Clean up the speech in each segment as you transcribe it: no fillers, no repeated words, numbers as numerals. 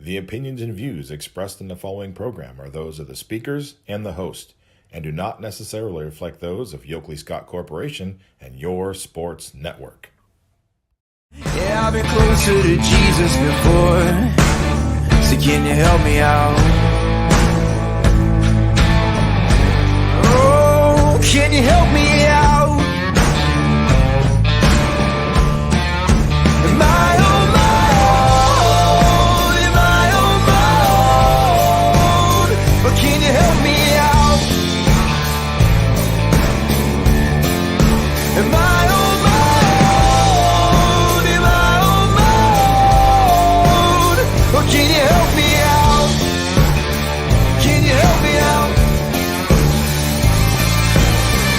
The opinions and views expressed in the following program are those of the speakers and the host, and do not necessarily reflect those of Yoakley Scott Corporation and your sports network. Yeah, I've been closer to Jesus before, so can you help me out? Oh, can you help me out? Am I on my own? Am I on my own? Or can you help me out? Am I on my own? Am I on my own? Or can you help me out? Can you help me out?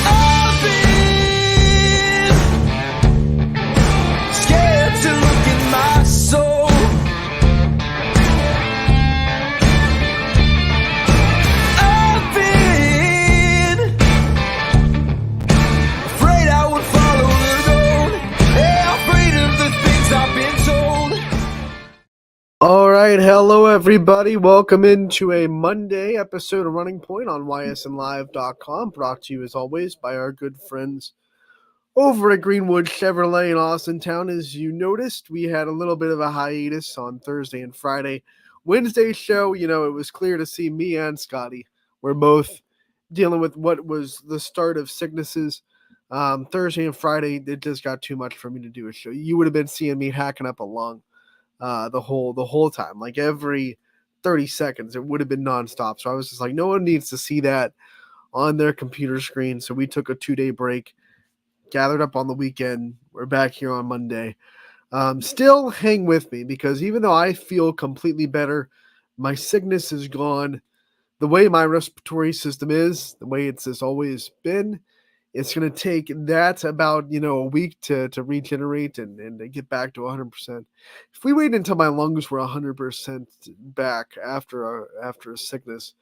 I've been scared to look in my soul. I've been afraid I would follow the road. Yeah, afraid of the things I've been told. All right, hello everybody. Welcome into a Monday episode of Running Point on ysnlive.com, brought to you as always by our good friends over at Greenwood Chevrolet in Austintown. As you noticed, we had a little bit of a hiatus on Thursday and Friday. Wednesday's show, it was clear to see me and Scotty were both dealing with what was the start of sicknesses. Thursday and Friday, it just got too much for me to do a show. You would have been seeing me hacking up a lung the whole time, like every 30 seconds. It would have been nonstop. So I was just like, no one needs to see that on their computer screen. So we took a 2-day break, gathered up on the weekend. We're back here on Monday. Still hang with me, because even though I feel completely better, my sickness is gone. The way my respiratory system is, the way it's always been, it's going to take that about, a week to regenerate and to get back to 100%. If we wait until my lungs were 100% back after a sickness,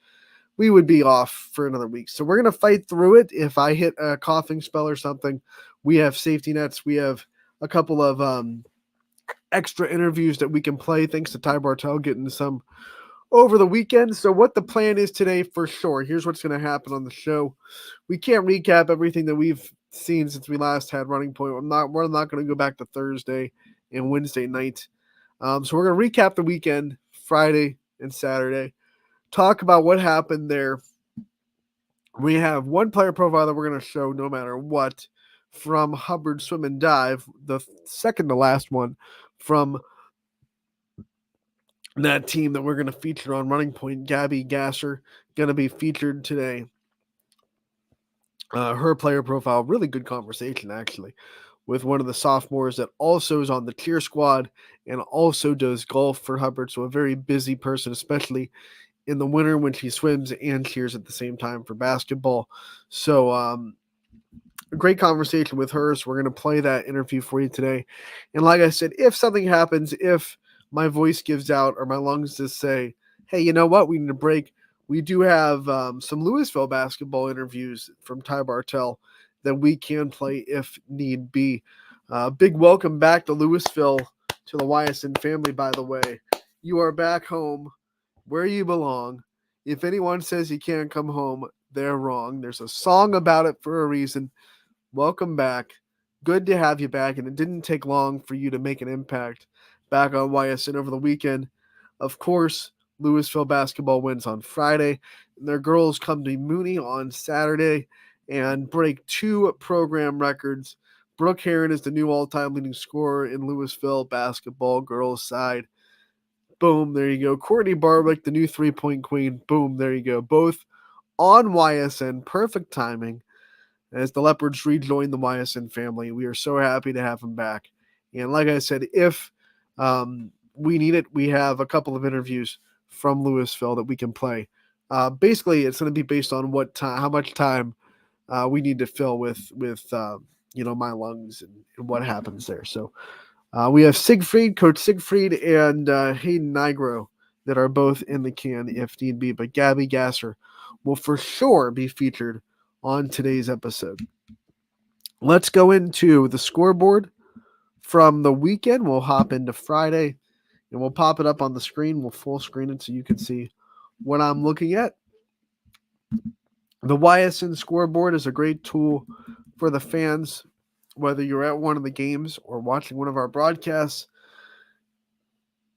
we would be off for another week. So we're going to fight through it. If I hit a coughing spell or something, we have safety nets. We have a couple of extra interviews that we can play, thanks to Ty Bartel getting some over the weekend. So what the plan is today, for sure, here's what's going to happen on the show. We can't recap everything that we've seen since we last had Running Point. We're not going to go back to Thursday and Wednesday night. So we're going to recap the weekend, Friday and Saturday, talk about what happened there. We have one player profile that we're going to show no matter what from Hubbard Swim and Dive, the second to last one from that team that we're going to feature on Running Point. Gabby Gasser going to be featured today. Her player profile, really good conversation actually, with one of the sophomores that also is on the cheer squad and also does golf for Hubbard. So a very busy person, especially in the winter when she swims and cheers at the same time for basketball. So a great conversation with her. So we're going to play that interview for you today. And like I said, if something happens, if my voice gives out or my lungs just say, hey, you know what, we need a break, we do have some Louisville basketball interviews from Ty Bartel that we can play if need be. Big welcome back to Louisville, to the Ysn family, by the way. You are back home where you belong. If anyone says you can't come home, they're wrong. There's a song about it for a reason. Welcome back. Good to have you back, and it didn't take long for you to make an impact back on YSN over the weekend. Of course, Louisville basketball wins on Friday, and their girls come to Mooney on Saturday and break 2 program records. Brooke Heron is the new all-time leading scorer in Louisville basketball girls side. Boom, there you go. Courtney Barwick, the new three-point queen. Boom, there you go. Both on YSN. Perfect timing as the Leopards rejoin the YSN family. We are so happy to have them back. And like I said, if we need it, we have a couple of interviews from Louisville that we can play. Basically, it's going to be based on how much time we need to fill with my lungs and what happens there. So we have Coach Siegfried, and Hayden Nigro that are both in the can if need be. But Gabby Gasser will for sure be featured on today's episode. Let's go into the scoreboard from the weekend. We'll hop into Friday, and we'll pop it up on the screen. We'll full screen it so you can see what I'm looking at. The Ysn scoreboard is a great tool for the fans, whether you're at one of the games or watching one of our broadcasts.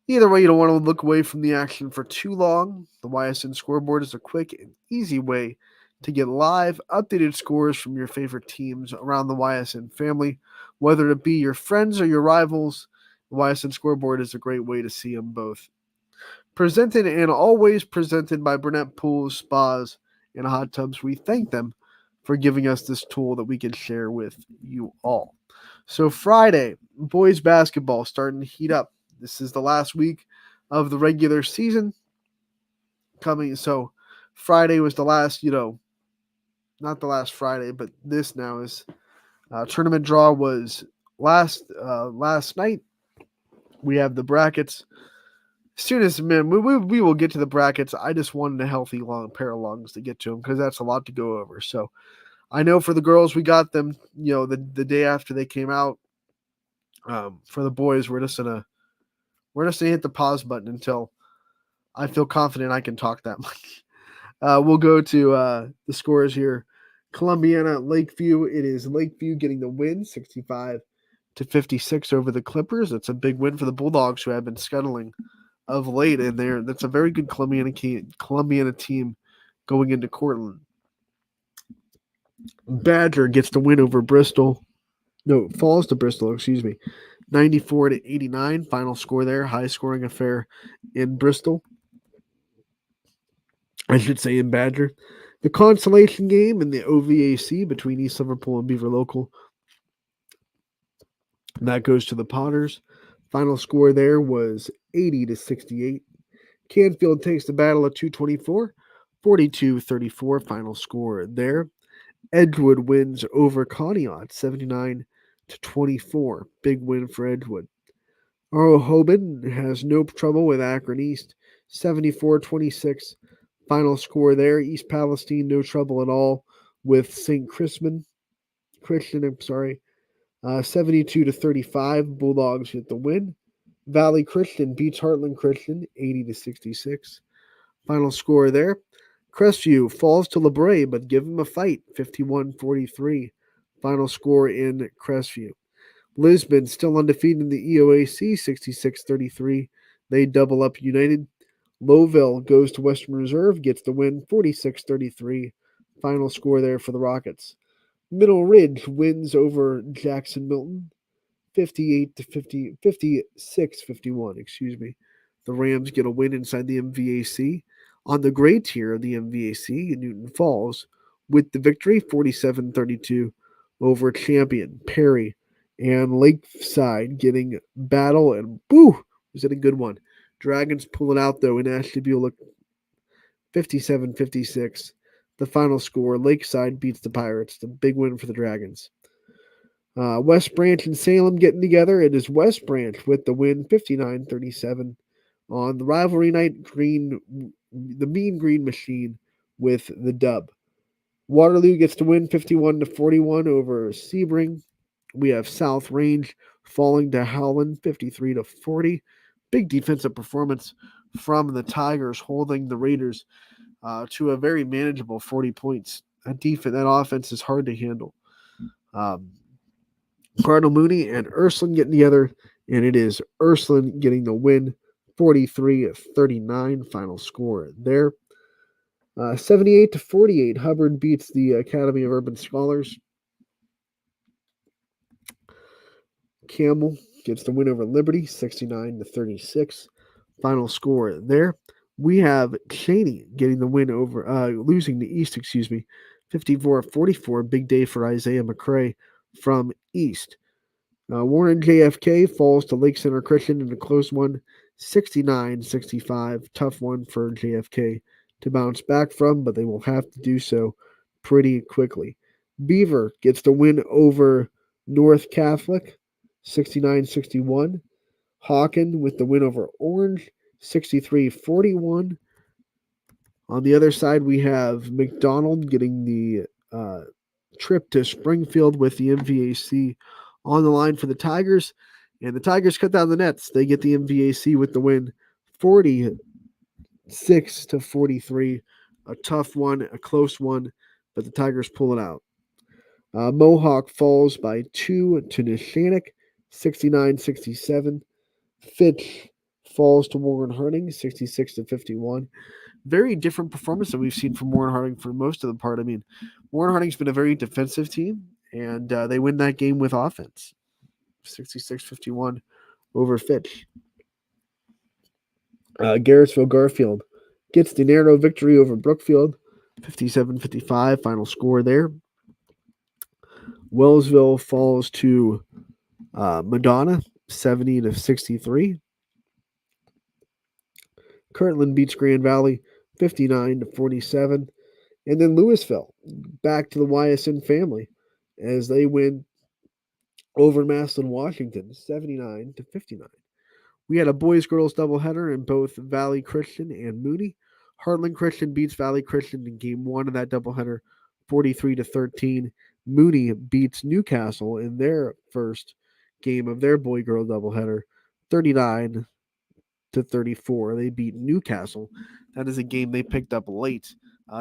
Either way, you don't want to look away from the action for too long. The Ysn scoreboard is a quick and easy way to get live, updated scores from your favorite teams around the Ysn family, whether it be your friends or your rivals. The Ysn scoreboard is a great way to see them both. Presented and always presented by Burnett Pools, Spas, and Hot Tubs. We thank them for giving us this tool that we can share with you all. So Friday, boys basketball starting to heat up. This is the last week of the regular season coming. So Friday was the last, not the last Friday, but this now is tournament draw was last night. We have the brackets. As soon as, man, we will get to the brackets. I just wanted a healthy long pair of lungs to get to them because that's a lot to go over. So I know for the girls, we got them, the day after they came out. For the boys, we're just gonna hit the pause button until I feel confident I can talk that much. We'll go to the scores here. Columbiana, Lakeview. It is Lakeview getting the win, 65-56 over the Clippers. It's a big win for the Bulldogs, who have been scuttling of late, and that's a very good Columbiana team going into Cortland. Badger gets the win over Bristol. No, falls to Bristol, 94-89. Final score there. High scoring affair in Bristol. I should say in Badger. The consolation game in the OVAC between East Liverpool and Beaver Local. That goes to the Potters. Final score there was 80-68. Canfield takes the battle at 224. 42-34. Final score there. Edgewood wins over Conneaut 79-24. Big win for Edgewood. Hoban has no trouble with Akron East 74-26. Final score there. East Palestine no trouble at all with St. Christian. 72-35. Bulldogs get the win. Valley Christian beats Heartland Christian 80-66. Final score there. Crestview falls to LeBray, but give him a fight, 51-43. Final score in Crestview. Lisbon still undefeated in the EOAC, 66-33. They double up United. Lowville goes to Western Reserve, gets the win, 46-33. Final score there for the Rockets. Middle Ridge wins over Jackson Milton, 56-51. The Rams get a win inside the MVAC. On the gray tier of the MVAC, Newton Falls with the victory, 47-32 over champion Perry. And Lakeside getting battle, and boo, was it a good one? Dragons pull it out, though, in Ashtabula, 57-56. The final score, Lakeside beats the Pirates. The big win for the Dragons. West Branch and Salem getting together. It is West Branch with the win, 59-37. On the rivalry night, the Mean Green Machine with the dub. Waterloo gets to win 51-41 over Sebring. We have South Range falling to Howland 53-40. Big defensive performance from the Tigers, holding the Raiders to a very manageable 40 points. That offense is hard to handle. Cardinal Mooney and Ursuline getting together, and it is Ursuline getting the win, 43-39. Final score there. 78-48. Hubbard beats the Academy of Urban Scholars. Campbell gets the win over Liberty, 69-36. Final score there. We have Cheney getting the win over, losing to East, 54-44. Big day for Isaiah McCray from East. Warren JFK falls to Lake Center Christian in a close one, 69-65. Tough one for JFK to bounce back from, but they will have to do so pretty quickly. Beaver gets the win over North Catholic, 69-61. Hawken with the win over Orange, 63-41. On the other side, we have McDonald getting the trip to Springfield with the MVAC on the line for the Tigers. And the Tigers cut down the nets. They get the MVAC with the win, 46-43. A tough one, a close one, but the Tigers pull it out. Mohawk falls by 2 to Nishannock, 69-67. Fitch falls to Warren Harding, 66-51. Very different performance that we've seen from Warren Harding for most of the part. I mean, Warren Harding's been a very defensive team, and they win that game with offense, 66-51 over Fitch. Garrettsville Garfield gets the narrow victory over Brookfield, 57-55, final score there. Wellsville falls to Madonna, 70-63. Kirtland beats Grand Valley, 59-47. And then Louisville, back to the Ysn family, as they win over Massillon, Washington, 79-59. We had a boys-girls doubleheader in both Valley Christian and Moody. Heartland Christian beats Valley Christian in game one of that doubleheader, 43-13. Moody beats Newcastle in their first game of their boy-girl doubleheader, 39-34. They beat Newcastle. That is a game they picked up late.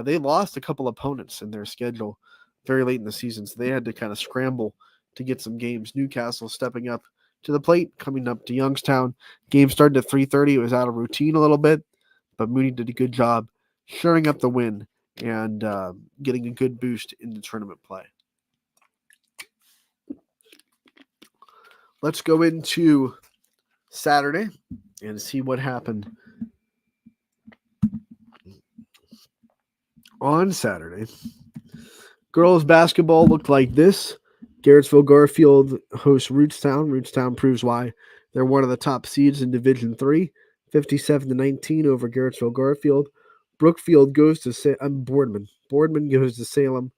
They lost a couple opponents in their schedule very late in the season, so they had to kind of scramble to get some games. Newcastle stepping up to the plate, coming up to Youngstown. Game started at 3:30. It was out of routine a little bit, but Moody did a good job shoring up the win and getting a good boost in the tournament play. Let's go into Saturday and see what happened on Saturday. Girls basketball looked like this. Garrettsville Garfield hosts Rootstown. Rootstown proves why they're one of the top seeds in Division III, 57-19 over Garrettsville Garfield. Brookfield goes to Boardman. Boardman goes to Salem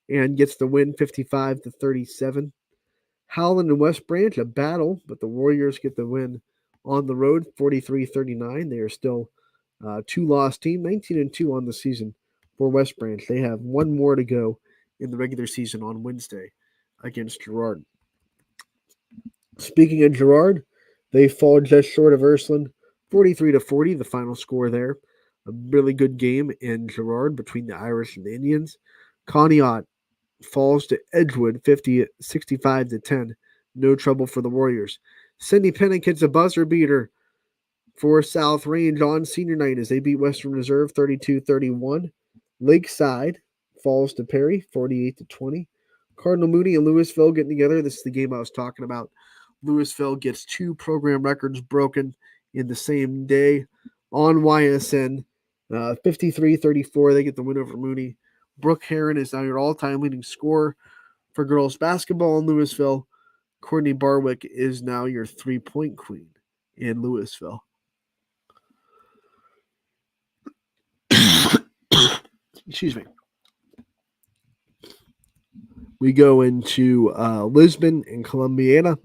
and gets the win, 55-37. Howland and West Branch, a battle, but the Warriors get the win on the road, 43-39. They are still a two-loss team, 19-2 on the season for West Branch. They have one more to go in the regular season on Wednesday against Girard. Speaking of Girard, they fall just short of Ursuline, 43-40, the final score there. A really good game in Girard between the Irish and the Indians. Conneaut falls to Edgewood, 65-10. No trouble for the Warriors. Cindy Pennick hits a buzzer beater for South Range on senior night as they beat Western Reserve 32-31. Lakeside falls to Perry, 48-20. Cardinal Moody and Louisville getting together. This is the game I was talking about. Louisville gets two program records broken in the same day on YSN. 53-34, they get the win over Moody. Brooke Heron is now your all-time leading scorer for girls basketball in Louisville. Courtney Barwick is now your three-point queen in Louisville. Excuse me. We go into Lisbon and Columbiana,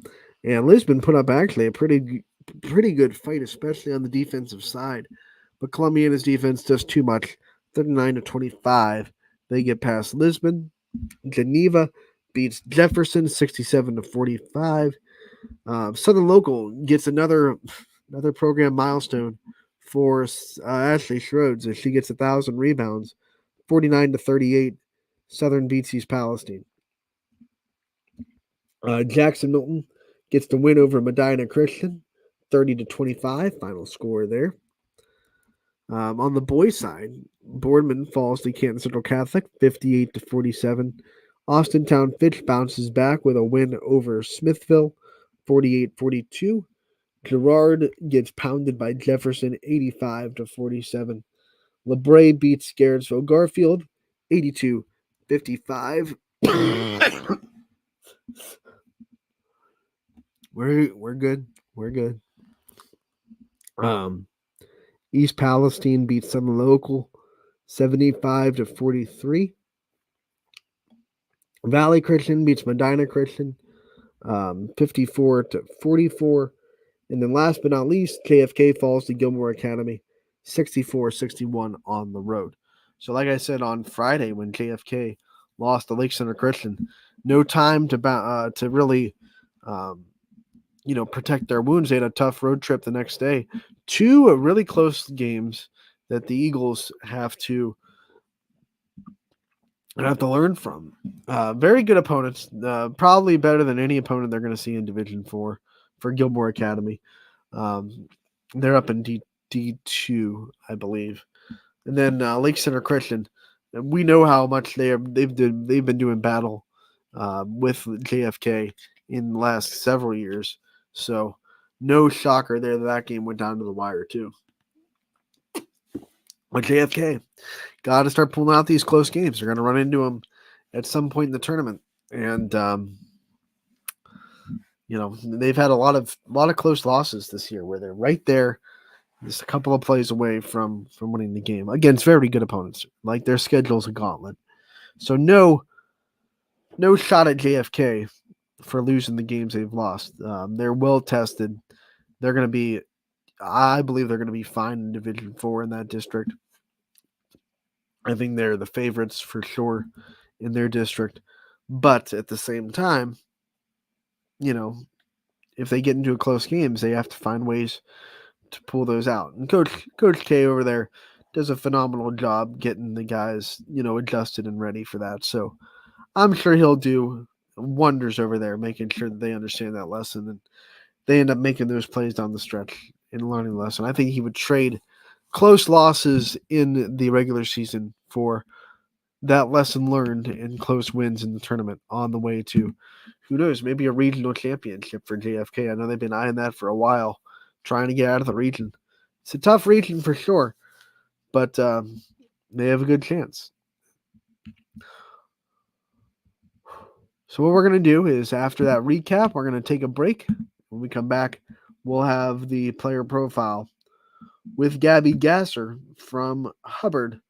and Lisbon put up actually a pretty good fight, especially on the defensive side. But Columbiana's defense does too much, 39-25. They get past Lisbon. Geneva beats Jefferson, 67-45. Southern Local gets another program milestone for Ashley Schroeds as she gets 1,000 rebounds, 49-38. Southern beats East Palestine. Jackson Milton gets the win over Medina Christian, 30-25. Final score there. On the boys' side, Boardman falls to Canton Central Catholic, 58-47. Austintown Fitch bounces back with a win over Smithville, 48-42. Girard gets pounded by Jefferson, 85-47. LeBray beats Garrettsville Garfield, 82-55. We're good. We're good. East Palestine beats Southern Local, 75-43. Valley Christian beats Medina Christian, 54-44. And then last but not least, KFK falls to Gilmore Academy, 64-61 on the road. So like I said on Friday when KFK lost to Lake Center Christian, no time to really protect their wounds. They had a tough road trip the next day. 2 really close games that the Eagles have to learn from. Very good opponents, probably better than any opponent they're going to see in Division 4 for Gilmore Academy. They're up in D2, I believe. And then Lake Center Christian, we know how much they've been doing battle with JFK in the last several years. So no shocker there that game went down to the wire too. But JFK got to start pulling out these close games. They're going to run into them at some point in the tournament, and they've had a lot of close losses this year where they're right there, just a couple of plays away from winning the game against very good opponents. Like, their schedule's a gauntlet, so no shot at JFK for losing the games they've lost. They're well tested. They're going to be, I believe, they're going to be fine in Division 4 in that district. I think they're the favorites for sure in their district. But at the same time, if they get into close games, they have to find ways to pull those out. And Coach K over there does a phenomenal job getting the guys, adjusted and ready for that. So I'm sure he'll do wonders over there, making sure that they understand that lesson and they end up making those plays down the stretch and learning the lesson. I think he would trade close losses in the regular season for that lesson learned and close wins in the tournament on the way to, who knows, maybe a regional championship for JFK. I know they've been eyeing that for a while, trying to get out of the region. It's a tough region for sure, but they have a good chance. So what we're going to do is, after that recap, we're going to take a break. When we come back, we'll have the player profile with Gabby Gasser from Hubbard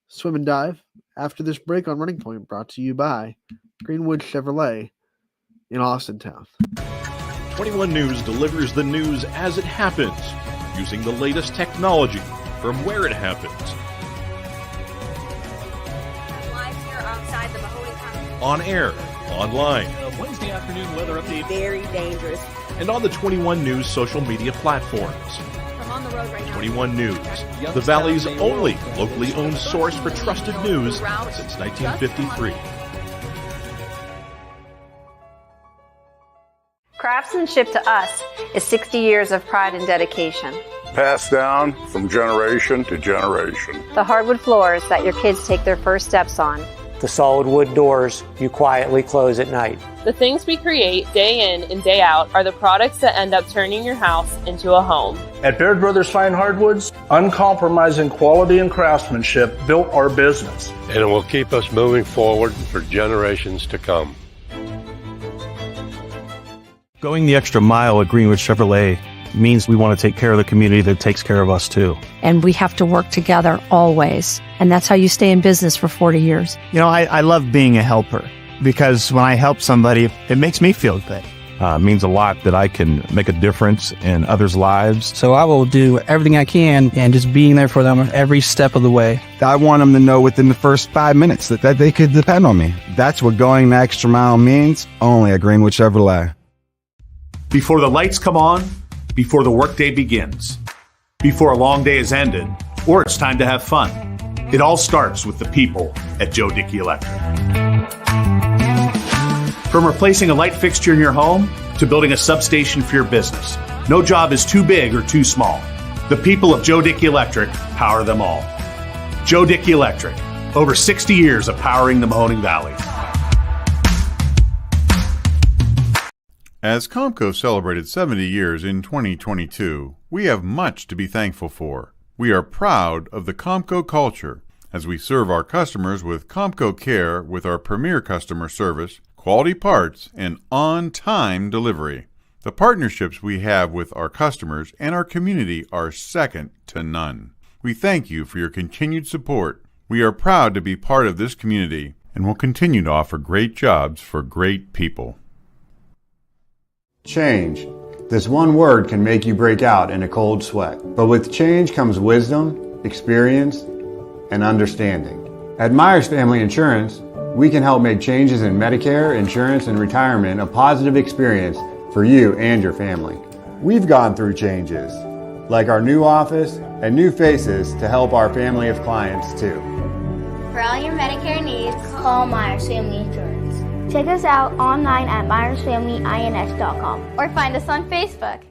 Swim and Dive after this break on Running Point, brought to you by Greenwood Chevrolet in Austintown. 21 News delivers the news as it happens, using the latest technology from where it happens. Live here outside the Mahoney County. On air, online, Wednesday afternoon weather update. Very dangerous. and on the 21 News social media platforms. I'm on the road right now. 21 News, the Valley's only locally owned source for trusted news since 1953. Craftsmanship to us is 60 years of pride and dedication. Passed down from generation to generation. The hardwood floors that your kids take their first steps on. The solid wood doors you quietly close at night. The things we create day in and day out are the products that end up turning your house into a home. At Baird Brothers Fine Hardwoods, uncompromising quality and craftsmanship built our business. And it will keep us moving forward for generations to come. Going the extra mile at Greenwood Chevrolet means we want to take care of the community that takes care of us too. And we have to work together always. And that's how you stay in business for 40 years. You know, I love being a helper because when I help somebody, it makes me feel good. It means a lot that I can make a difference in others' lives. So I will do everything I can and just being there for them every step of the way. I want them to know within the first 5 minutes that they could depend on me. That's what going the extra mile means, only at Greenwood Chevrolet. Before the lights come on, before the workday begins, before a long day is ended, or it's time to have fun, it all starts with the people at Joe Dickey Electric. From replacing a light fixture in your home to building a substation for your business, no job is too big or too small. The people of Joe Dickey Electric power them all. Joe Dickey Electric, over 60 years of powering the Mahoning Valley. As Comco celebrated 70 years in 2022, we have much to be thankful for. We are proud of the Comco culture as we serve our customers with Comco Care with our premier customer service, quality parts, and on-time delivery. The partnerships we have with our customers and our community are second to none. We thank you for your continued support. We are proud to be part of this community and will continue to offer great jobs for great people. Change. This one word can make you break out in a cold sweat. But with change comes wisdom, experience, and understanding. At Myers Family Insurance, we can help make changes in Medicare, insurance, and retirement a positive experience for you and your family. We've gone through changes, like our new office and new faces to help our family of clients too. For all your Medicare needs, call Myers Family Insurance. Check us out online at myersfamilyins.com or find us on Facebook.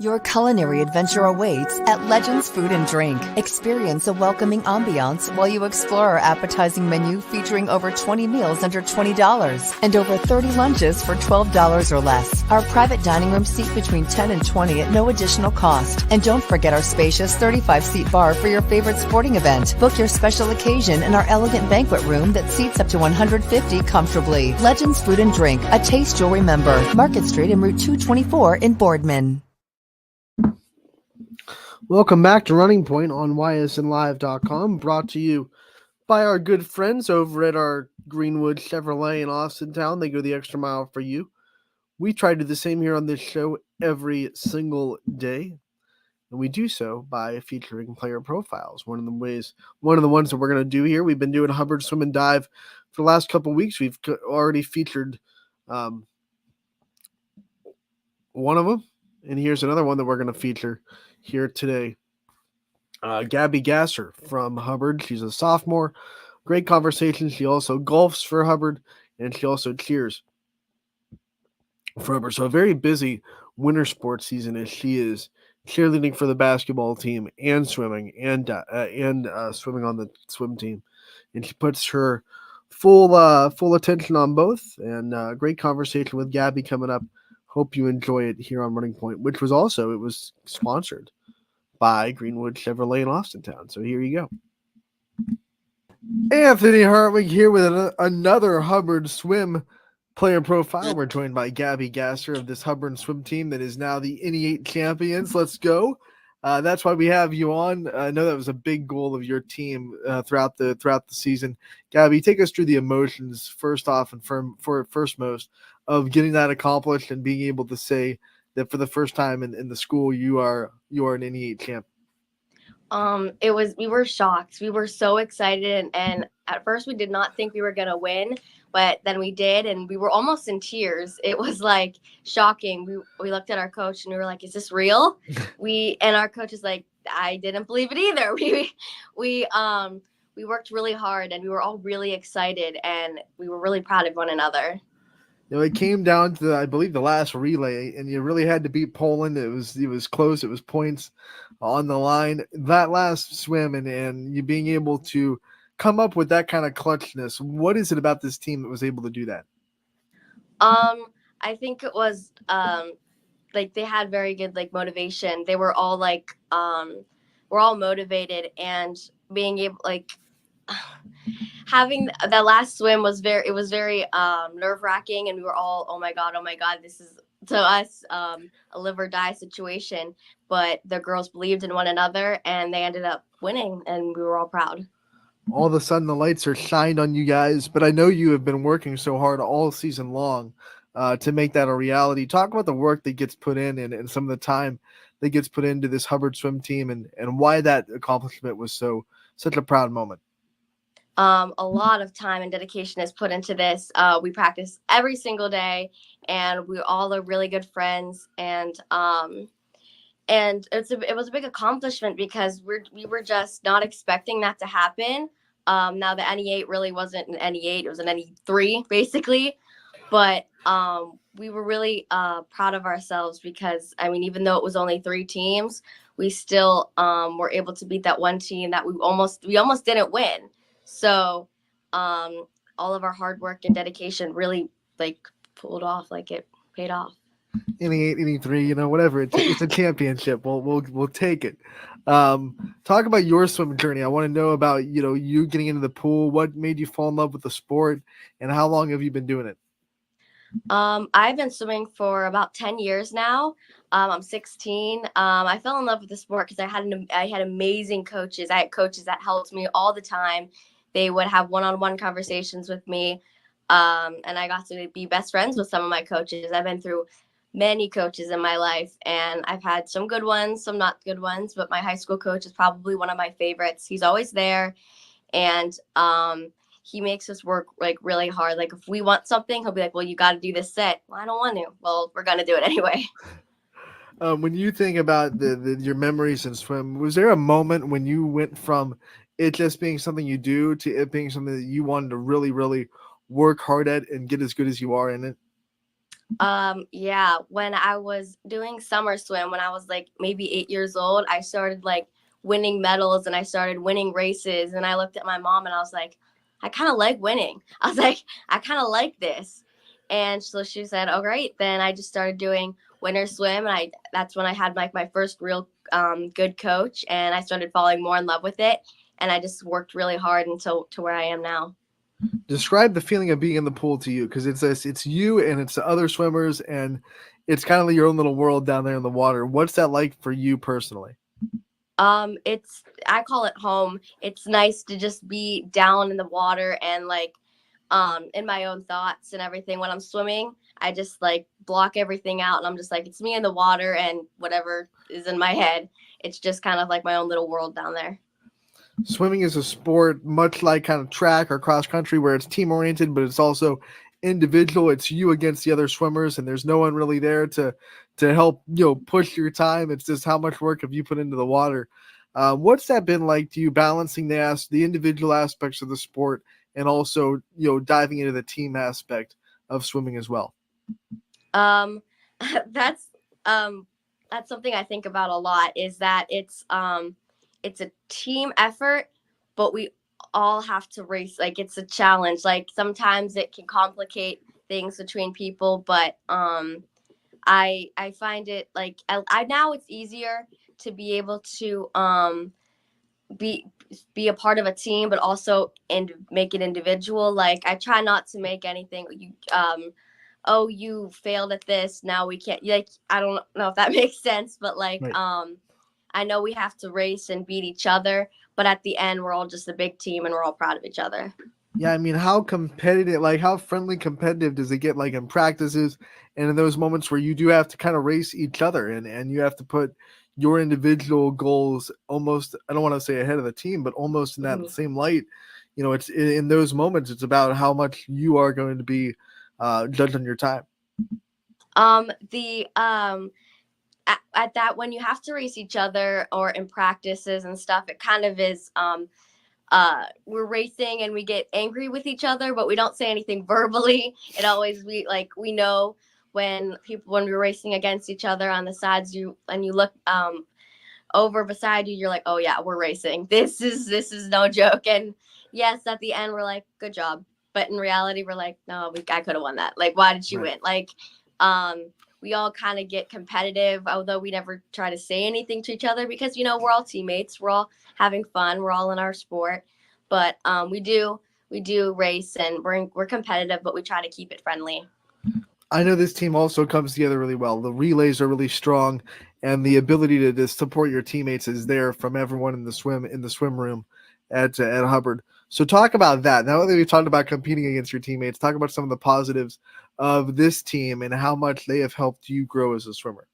Your culinary adventure awaits at Legends Food and Drink. Experience a welcoming ambiance while you explore our appetizing menu featuring over 20 meals under $20 and over 30 lunches for $12 or less. Our private dining room seat between 10 and 20 at no additional cost. And don't forget our spacious 35-seat bar for your favorite sporting event. Book your special occasion in our elegant banquet room that seats up to 150 comfortably. Legends Food and Drink, a taste you'll remember. Market Street and Route 224 in Boardman. Welcome back to Running Point on ysnlive.com, brought to you by our good friends over at our Greenwood Chevrolet in Austintown. They go the extra mile for you. We try to do the same here on this show every single day, and we do so by featuring player profiles. One of the ones that we're going to do here, we've been doing Hubbard Swim and Dive for the last couple of weeks. We've already featured one of them, and here's another one that we're going to feature here today. Gabby Gasser from Hubbard. She's a sophomore. Great conversation. She also golfs for Hubbard, and she also cheers for Hubbard. So a very busy winter sports season as she is cheerleading for the basketball team and swimming and swimming on the swim team. And she puts her full attention on both. And great conversation with Gabby coming up. Hope you enjoy it here on Running Point, which was also, it was sponsored by Greenwood Chevrolet in Austintown. So here you go. Anthony Hartwig here with another Hubbard Swim player profile. We're joined by Gabby Gasser of this Hubbard Swim team that is now the NE8 champions. Let's go. That's why we have you on. I know that was a big goal of your team throughout the season. Gabby, take us through the emotions first off and firstmost of getting that accomplished and being able to say that for the first time in the school you are an NE8 champ. We were shocked. We were so excited, and at first we did not think we were gonna win, but then we did, and we were almost in tears. It was like shocking. We looked at our coach and we were like, "Is this real?" And our coach is like, "I didn't believe it either." We worked really hard, and we were all really excited, and we were really proud of one another. It came down to, I believe, the last relay, and you really had to beat Poland. It was close. It was points on the line. That last swim and you being able to come up with that kind of clutchness. What is it about this team that was able to do that? I think it was like they had very good motivation. They were all we're all motivated, and being able having that last swim was very nerve-wracking, and we were all, oh my god, this is to us a live or die situation. But the girls believed in one another, and they ended up winning, and we were all proud. All of a sudden the lights are shined on you guys, but I know you have been working so hard all season long to make that a reality. Talk about the work that gets put in and some of the time that gets put into this Hubbard swim team and why that accomplishment was such a proud moment. A lot of time and dedication is put into this. We practice every single day, and we all are really good friends. And it was a big accomplishment because we were just not expecting that to happen. Now the NE8 really wasn't an NE8; it was an NE3 basically. But we were really proud of ourselves because, I mean, even though it was only 3 teams, we still were able to beat that one team that we almost didn't win. So all of our hard work and dedication really pulled off, it paid off. NE8, NE3, whatever. It's a championship. We'll take it. Talk about your swim journey. I want to know about, you getting into the pool. What made you fall in love with the sport, and how long have you been doing it? I've been swimming for about 10 years now. I'm 16. I fell in love with the sport because I had amazing coaches. I had coaches that helped me all the time. They would have one-on-one conversations with me, and I got to be best friends with some of my coaches. I've been through many coaches in my life, and I've had some good ones, some not good ones. But my high school coach is probably one of my favorites. He's always there, and he makes us work like really hard. Like if we want something, he'll be like, well, you got to do this set. Well, I don't want to. Well, we're going to do it anyway. When you think about your memories in swim, was there a moment when you went from it just being something you do to it being something that you wanted to really, really work hard at and get as good as you are in it? Yeah, when I was doing summer swim, when I was like maybe 8 years old, I started like winning medals and I started winning races. And I looked at my mom and I was like, I kind of like winning. I was like, I kind of like this. And so she said, "Oh, great." Then I just started doing winter swim, and that's when I had like my first real good coach, and I started falling more in love with it. And I just worked really hard until to where I am now. Describe the feeling of being in the pool to you, because it's you and it's the other swimmers, and it's kind of like your own little world down there in the water. What's that like for you personally? I call it home. It's nice to just be down in the water and like in my own thoughts and everything. When I'm swimming, I just like block everything out and I'm just like, it's me in the water and whatever is in my head. It's just kind of like my own little world down there. Swimming is a sport much like kind of track or cross country where it's team oriented, but it's also individual. It's you against the other swimmers, and there's no one really there to help push your time. It's just how much work have you put into the water. What's that been like to you, balancing the individual aspects of the sport and also diving into the team aspect of swimming as well? Um, that's that's something I think about a lot. Is that it's a team effort, but we all have to race. Like it's a challenge. Like sometimes it can complicate things between people, but I find it like I now it's easier to be able to be be a part of a team, but also and make it individual. Like I try not to make anything you oh, you failed at this, now we can't, like I don't know if that makes sense, but like Right. I know we have to race and beat each other, but at the end we're all just a big team and we're all proud of each other. Yeah, I mean, how competitive, like how friendly competitive does it get, like in practices and in those moments where you do have to kind of race each other and you have to put your individual goals almost, I don't want to say ahead of the team, but almost in that same light. It's in those moments, it's about how much you are going to be judged on your time. The at that when you have to race each other or in practices and stuff, it kind of is we're racing and we get angry with each other, but we don't say anything verbally. It always we know when we're racing against each other on the sides, you look over beside you, you're like, oh yeah, we're racing. This is no joke. And yes, at the end we're like, good job. But in reality, we're like, no, I could have won that. Like, why did you win? Like, we all kind of get competitive, although we never try to say anything to each other because we're all teammates. We're all having fun. We're all in our sport. But we do race and we're competitive, but we try to keep it friendly. I know this team also comes together really well. The relays are really strong, and the ability to support your teammates is there from everyone in the swim room at Hubbard. So talk about that. Now that we've talked about competing against your teammates, talk about some of the positives of this team and how much they have helped you grow as a swimmer.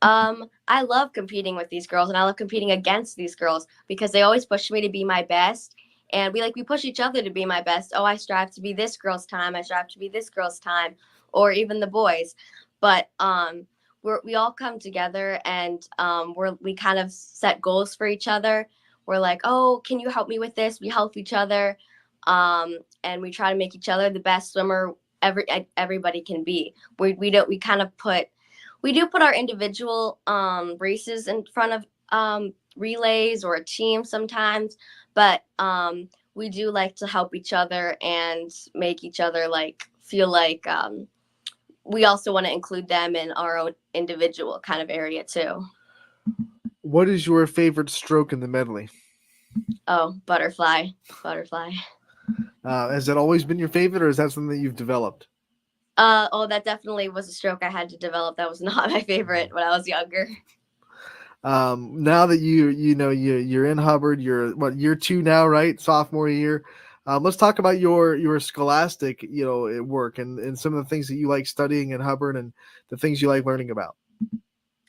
I love competing with these girls and I love competing against these girls because they always push me to be my best. And we push each other to be my best. Oh, I strive to be this girl's time. I strive to be this girl's time, or even the boys. But we all come together and we kind of set goals for each other. We're like, oh, can you help me with this? We help each other, and we try to make each other the best swimmer everybody can be. We kind of put our individual races in front of relays or a team sometimes, but we do like to help each other and make each other like feel like we also want to include them in our own individual kind of area too. What is your favorite stroke in the medley? Oh, butterfly. Has that always been your favorite, or is that something that you've developed? Oh, that definitely was a stroke I had to develop. That was not my favorite when I was younger. Now that you're in Hubbard, you're what, year 2 now, right? Sophomore year. Let's talk about your scholastic, work and some of the things that you like studying in Hubbard and the things you like learning about.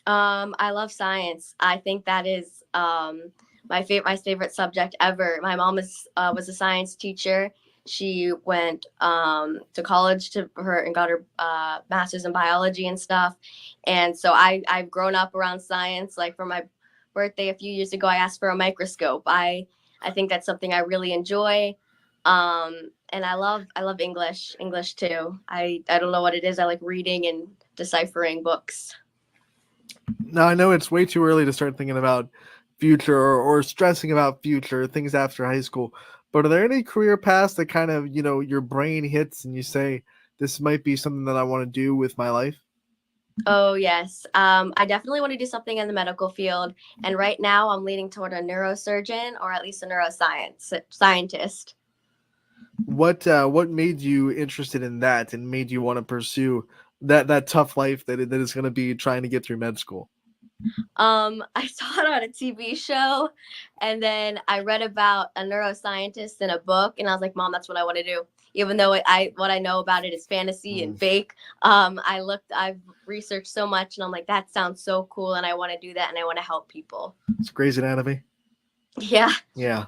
I love science. I think that is my favorite subject ever. My mom was a science teacher. She went to college and got her master's in biology and stuff. And so I've grown up around science. Like for my birthday a few years ago, I asked for a microscope. I think that's something I really enjoy. And I love English too. I don't know what it is. I like reading and deciphering books. Now, I know it's way too early to start thinking about future or stressing about future things after high school, but are there any career paths that kind of, your brain hits and you say, this might be something that I want to do with my life? Oh, yes. I definitely want to do something in the medical field. And right now I'm leaning toward a neurosurgeon or at least a neuroscience scientist. What made you interested in that and made you want to pursue that tough life that is going to be trying to get through med school? I saw it on a TV show, and then I read about a neuroscientist in a book, and I was like, Mom, that's what I want to do. Even though what I know about it is fantasy and fake. I've researched so much, and I'm like, that sounds so cool, and I want to do that, and I want to help people. It's Grey's Anatomy. Yeah. Yeah.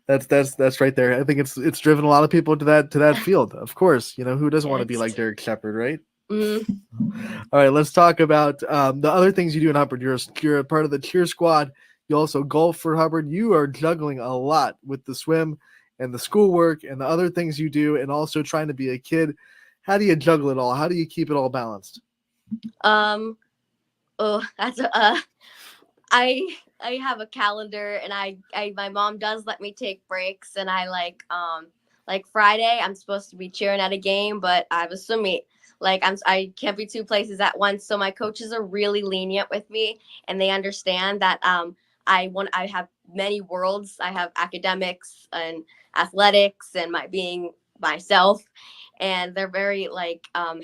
That's right there. I think it's driven a lot of people to that field. Of course, who doesn't want to be like Derek Shepard, right? Mm. All right, let's talk about the other things you do in Hubbard. You're a part of the cheer squad. You also golf for Hubbard. You are juggling a lot with the swim and the schoolwork and the other things you do, and also trying to be a kid. How do you juggle it all? How do you keep it all balanced? That's I have a calendar, and my mom does let me take breaks, and I like Friday I'm supposed to be cheering at a game, but I have a swim meet. I can't be 2 places at once, so my coaches are really lenient with me, and they understand that I have many worlds. I have academics and athletics and my being myself, and they're very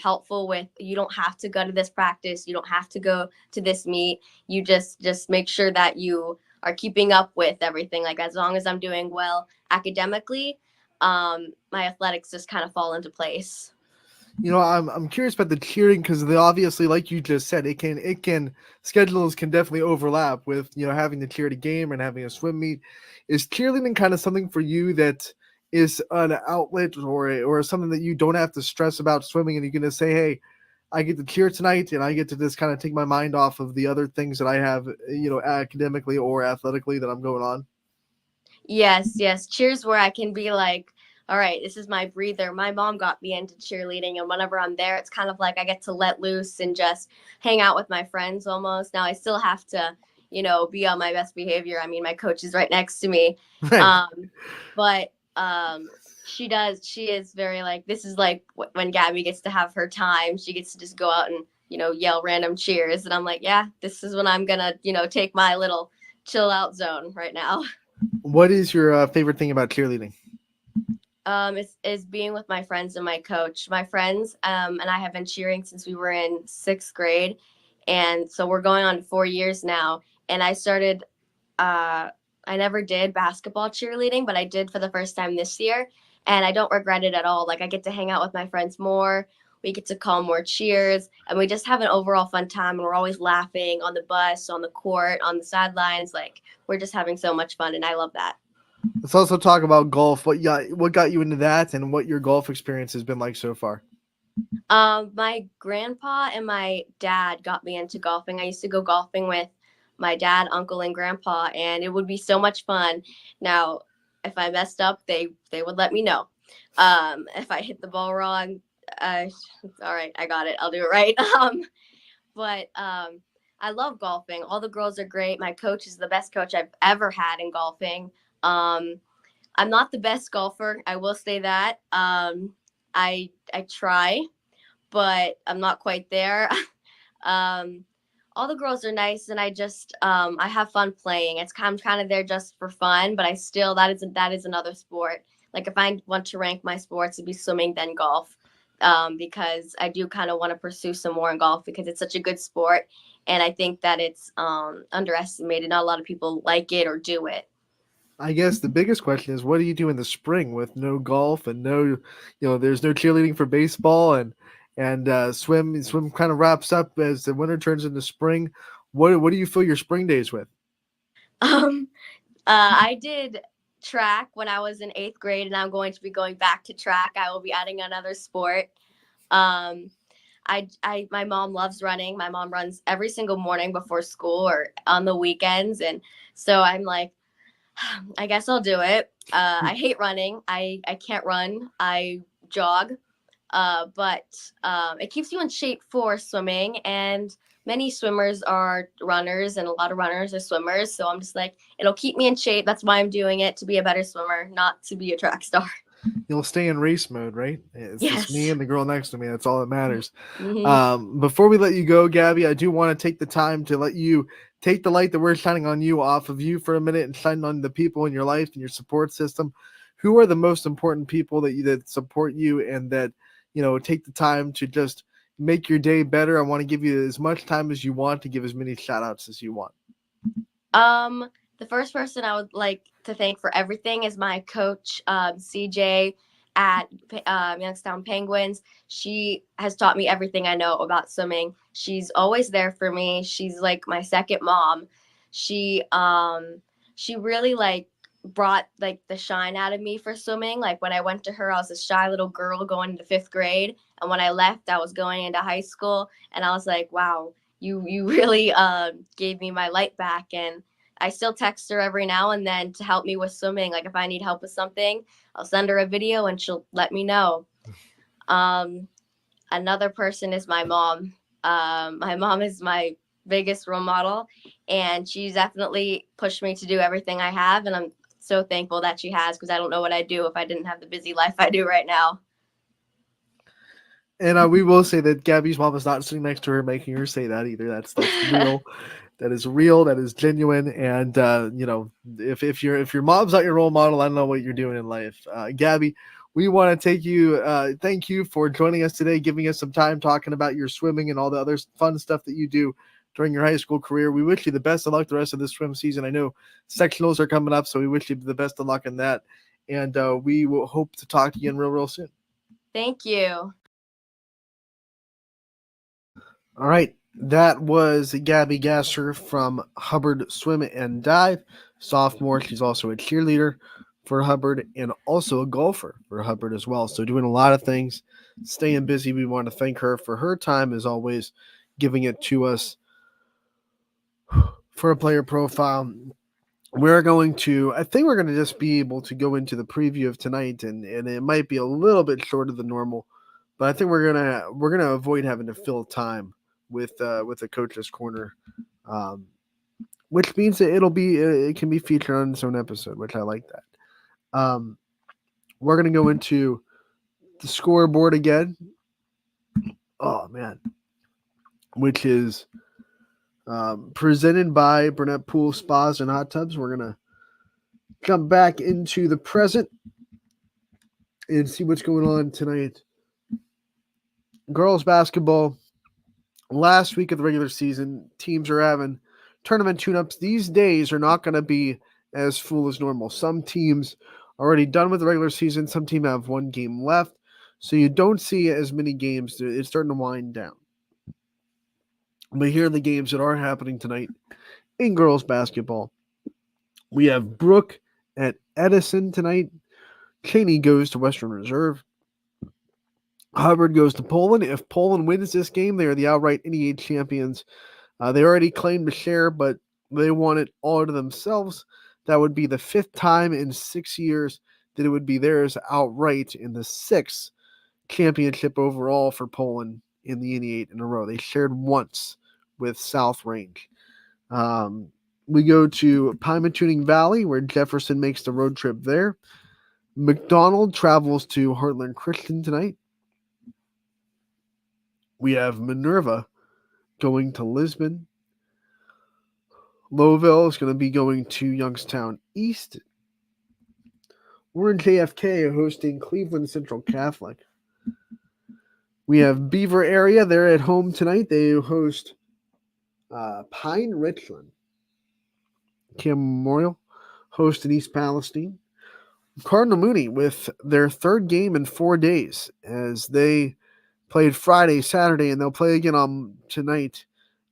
helpful with, you don't have to go to this practice, you don't have to go to this meet, you just make sure that you are keeping up with everything. Like, as long as I'm doing well academically, my athletics just kind of fall into place. I'm curious about the cheering because they obviously, like you just said, it can schedules can definitely overlap with having to cheer at a game and having a swim meet. Is cheerleading kind of something for you that is an outlet or something that you don't have to stress about swimming, and you're gonna say, hey, I get to cheer tonight and I get to just kind of take my mind off of the other things that I have, academically or athletically that I'm going on? Yes. Cheers where I can be like, all right, this is my breather. My mom got me into cheerleading, and whenever I'm there, it's kind of like I get to let loose and just hang out with my friends almost. Now I still have to, be on my best behavior. I mean, my coach is right next to me. But she is very like, this is like when Gabby gets to have her time. She gets to just go out and, yell random cheers. And I'm like, yeah, this is when I'm going to, take my little chill out zone right now. What is your favorite thing about cheerleading? Is being with my friends and my coach. My friends and I have been cheering since we were in 6th grade, and so we're going on 4 years now. And I started. I never did basketball cheerleading, but I did for the first time this year, and I don't regret it at all. Like, I get to hang out with my friends more. We get to call more cheers, and we just have an overall fun time. And we're always laughing on the bus, on the court, on the sidelines. Like, we're just having so much fun, and I love that. Let's also talk about golf. What got you into that, and what your golf experience has been like so far? My grandpa and my dad got me into golfing. I used to go golfing with my dad, uncle, and grandpa, and it would be so much fun. Now, if I messed up, they would let me know. If I hit the ball wrong, all right, I got it. I'll do it right. But I love golfing. All the girls are great. My coach is the best coach I've ever had in golfing. I'm not the best golfer, I will say that. I try, but I'm not quite there. All the girls are nice, and I just I have fun playing. I'm kind of there just for fun, but that is another sport. Like, if I want to rank my sports, it'd be swimming, then golf. because I do kind of want to pursue some more in golf because it's such a good sport. And I think that it's underestimated. Not a lot of people like it or do it. I guess the biggest question is, what do you do in the spring with no golf and there's no cheerleading for baseball and swim kind of wraps up as the winter turns into spring. What do you fill your spring days with? I did track when I was in 8th grade, and I'm going to be going back to track. I will be adding another sport. My mom loves running. My mom runs every single morning before school or on the weekends, and so I'm like, I guess I'll do it. I hate running. I can't run. I jog, but it keeps you in shape for swimming, and many swimmers are runners and a lot of runners are swimmers. So I'm just like, it'll keep me in shape. That's why I'm doing it, to be a better swimmer, not to be a track star. You'll stay in race mode, right? It's just me and the girl next to me. That's all that matters. Mm-hmm. Before we let you go, Gabby, I do want to take the time to let you take the light that we're shining on you off of you for a minute and shine on the people in your life and your support system. Who are the most important people that support you and that, take the time to just make your day better? I want to give you as much time as you want to give as many shout outs as you want. The first person I would like to thank for everything is my coach, CJ at Youngstown Penguins. She has taught me everything I know about swimming. She's always there for me. She's like my second mom. She really brought the shine out of me for swimming. Like when I went to her, I was a shy little girl going into 5th grade, and when I left, I was going into high school, and I was like, wow, you really gave me my light back. And I still text her every now and then to help me with swimming. Like if I need help with something, I'll send her a video and she'll let me know. Another person is my mom. My mom is my biggest role model, and she's definitely pushed me to do everything I have. And I'm so thankful that she has, because I don't know what I'd do if I didn't have the busy life I do right now. And we will say that Gabby's mom is not sitting next to her making her say that either. That's real. That is real. That is genuine. And if your mom's not your role model, I don't know what you're doing in life. Gabby, we want to thank you for joining us today, giving us some time talking about your swimming and all the other fun stuff that you do during your high school career. We wish you the best of luck the rest of this swim season. I know sectionals are coming up, so we wish you the best of luck in that. And we will hope to talk to you again real soon. Thank you. All right. That was Gabby Gasser from Hubbard Swim and Dive, sophomore. She's also a cheerleader for Hubbard and also a golfer for Hubbard as well. So doing a lot of things, staying busy. We want to thank her for her time, as always, giving it to us for a player profile. I think we're going to just be able to go into the preview of tonight, and it might be a little bit shorter than normal, but I think we're gonna avoid having to fill time with the coach's corner, which means that it can be featured on its own episode, which I like that. We're gonna go into the scoreboard again. Oh man, which is presented by Burnett Pool Spas and Hot Tubs. We're gonna jump back into the present and see what's going on tonight. Girls basketball. Last week of the regular season, teams are having tournament tune-ups. These days are not going to be as full as normal. Some teams are already done with the regular season. Some teams have one game left. So you don't see as many games. It's starting to wind down. But here are the games that are happening tonight in girls basketball. We have Brooke at Edison tonight. Cheney goes to Western Reserve. Hubbard goes to Poland. If Poland wins this game, they are the outright NEA champions. They already claimed the share, but they want it all to themselves. That would be the 5th time in 6 years that it would be theirs outright, in the 6th championship overall for Poland in the NEA in a row. They shared once with South Range. We go to Pymatuning Valley, where Jefferson makes the road trip there. McDonald travels to Heartland Christian tonight. We have Minerva going to Lisbon. Lowville is going to be going to Youngstown East. We're in JFK hosting Cleveland Central Catholic. We have Beaver area. They're at home tonight. They host Pine Richland. Kim Memorial hosting East Palestine. Cardinal Mooney with their third game in 4 days, as they played Friday, Saturday, and they'll play again on tonight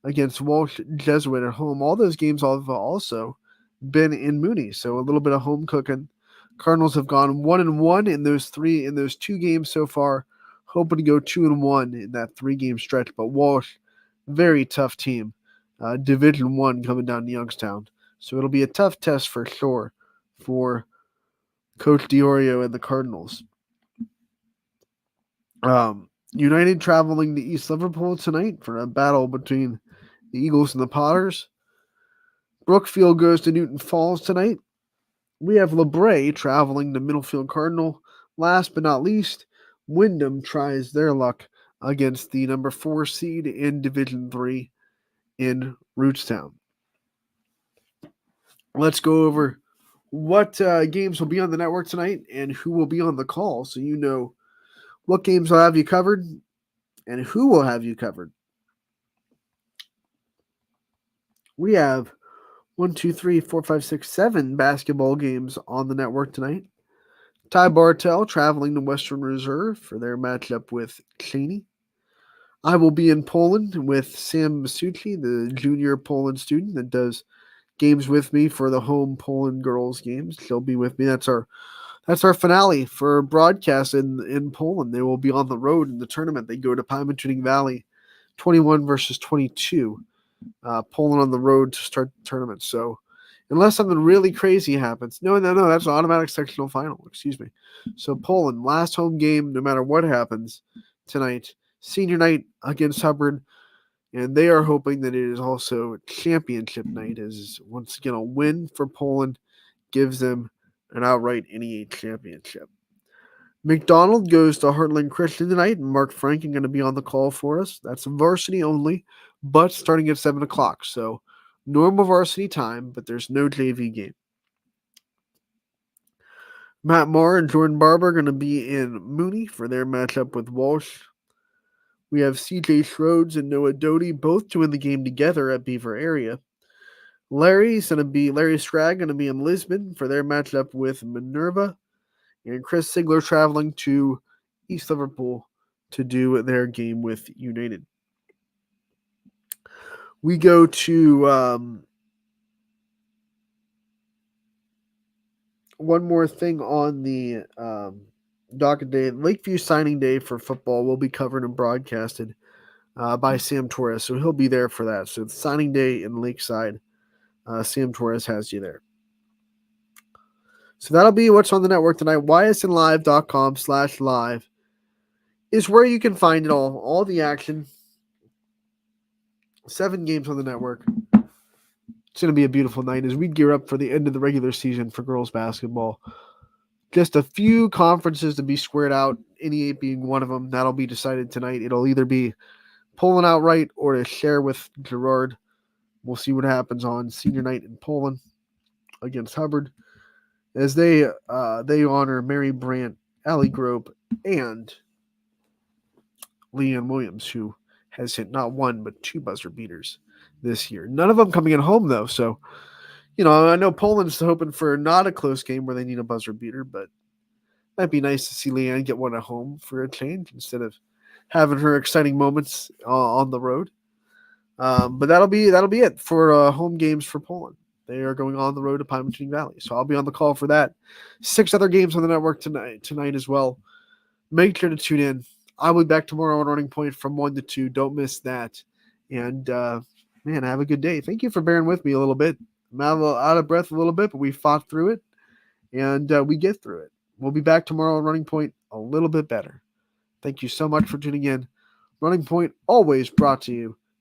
against Walsh Jesuit at home. All those games have also been in Mooney, so a little bit of home cooking. Cardinals have gone 1-1 in those 2 games so far, hoping to go 2-1 in that 3-game stretch. But Walsh, very tough team, Division 1 coming down to Youngstown, so it'll be a tough test for sure for Coach Diorio and the Cardinals. United traveling to East Liverpool tonight for a battle between the Eagles and the Potters. Brookfield goes to Newton Falls tonight. We have LeBray traveling to Middlefield Cardinal. Last but not least, Wyndham tries their luck against the number 4 seed in Division 3 in Rootstown. Let's go over what games will be on the network tonight and who will be on the call, so you know what games will have you covered and who will have you covered. We have 7 basketball games on the network tonight. Ty Bartell traveling to Western Reserve for their matchup with Cheney. I will be in Poland with Sam Masucci, the junior Poland student that does games with me for the home Poland girls games. She'll be with me. That's our finale for broadcast in Poland. They will be on the road in the tournament. They go to Pymatuning Valley, 21 versus 22. Poland on the road to start the tournament. So unless something really crazy happens, no, that's an automatic sectional final. Excuse me. So Poland, last home game, no matter what happens tonight. Senior night against Hubbard, and they are hoping that it is also championship night, as once again a win for Poland gives them an outright NEA championship. McDonald goes to Heartland Christian tonight, and Mark Franken going to be on the call for us. That's varsity only, but starting at 7 o'clock. So normal varsity time, but there's no JV game. Matt Marr and Jordan Barber are going to be in Mooney for their matchup with Walsh. We have CJ Schroeds and Noah Doty both doing the game together at Beaver area. Larry Scragg going to be in Lisbon for their matchup with Minerva. And Chris Sigler traveling to East Liverpool to do their game with United. We go to one more thing on the docket day. Lakeview signing day for football will be covered and broadcasted by Sam Torres, so he'll be there for that. So it's signing day in Lakeside. Sam Torres has you there. So that'll be what's on the network tonight. ysnlive.com/live is where you can find it all the action. 7 games on the network. It's going to be a beautiful night as we gear up for the end of the regular season for girls basketball. Just a few conferences to be squared out, NEA being one of them. That'll be decided tonight. It'll either be Poland outright or to share with Girard. We'll see what happens on senior night in Poland against Hubbard, as they honor Mary Brandt, Allie Grope, and Leanne Williams, who has hit not 1 but 2 buzzer beaters this year. None of them coming at home, though. So, I know Poland's hoping for not a close game where they need a buzzer beater, but it might be nice to see Leanne get one at home for a change instead of having her exciting moments on the road. But that'll be it for home games for Poland. They are going on the road to Pymatuning Valley, so I'll be on the call for that. 6 other games on the network tonight as well. Make sure to tune in. I'll be back tomorrow on Running Point from 1 to 2. Don't miss that. And have a good day. Thank you for bearing with me a little bit. I'm out of breath a little bit, but we fought through it, and we get through it. We'll be back tomorrow on Running Point a little bit better. Thank you so much for tuning in. Running Point always brought to you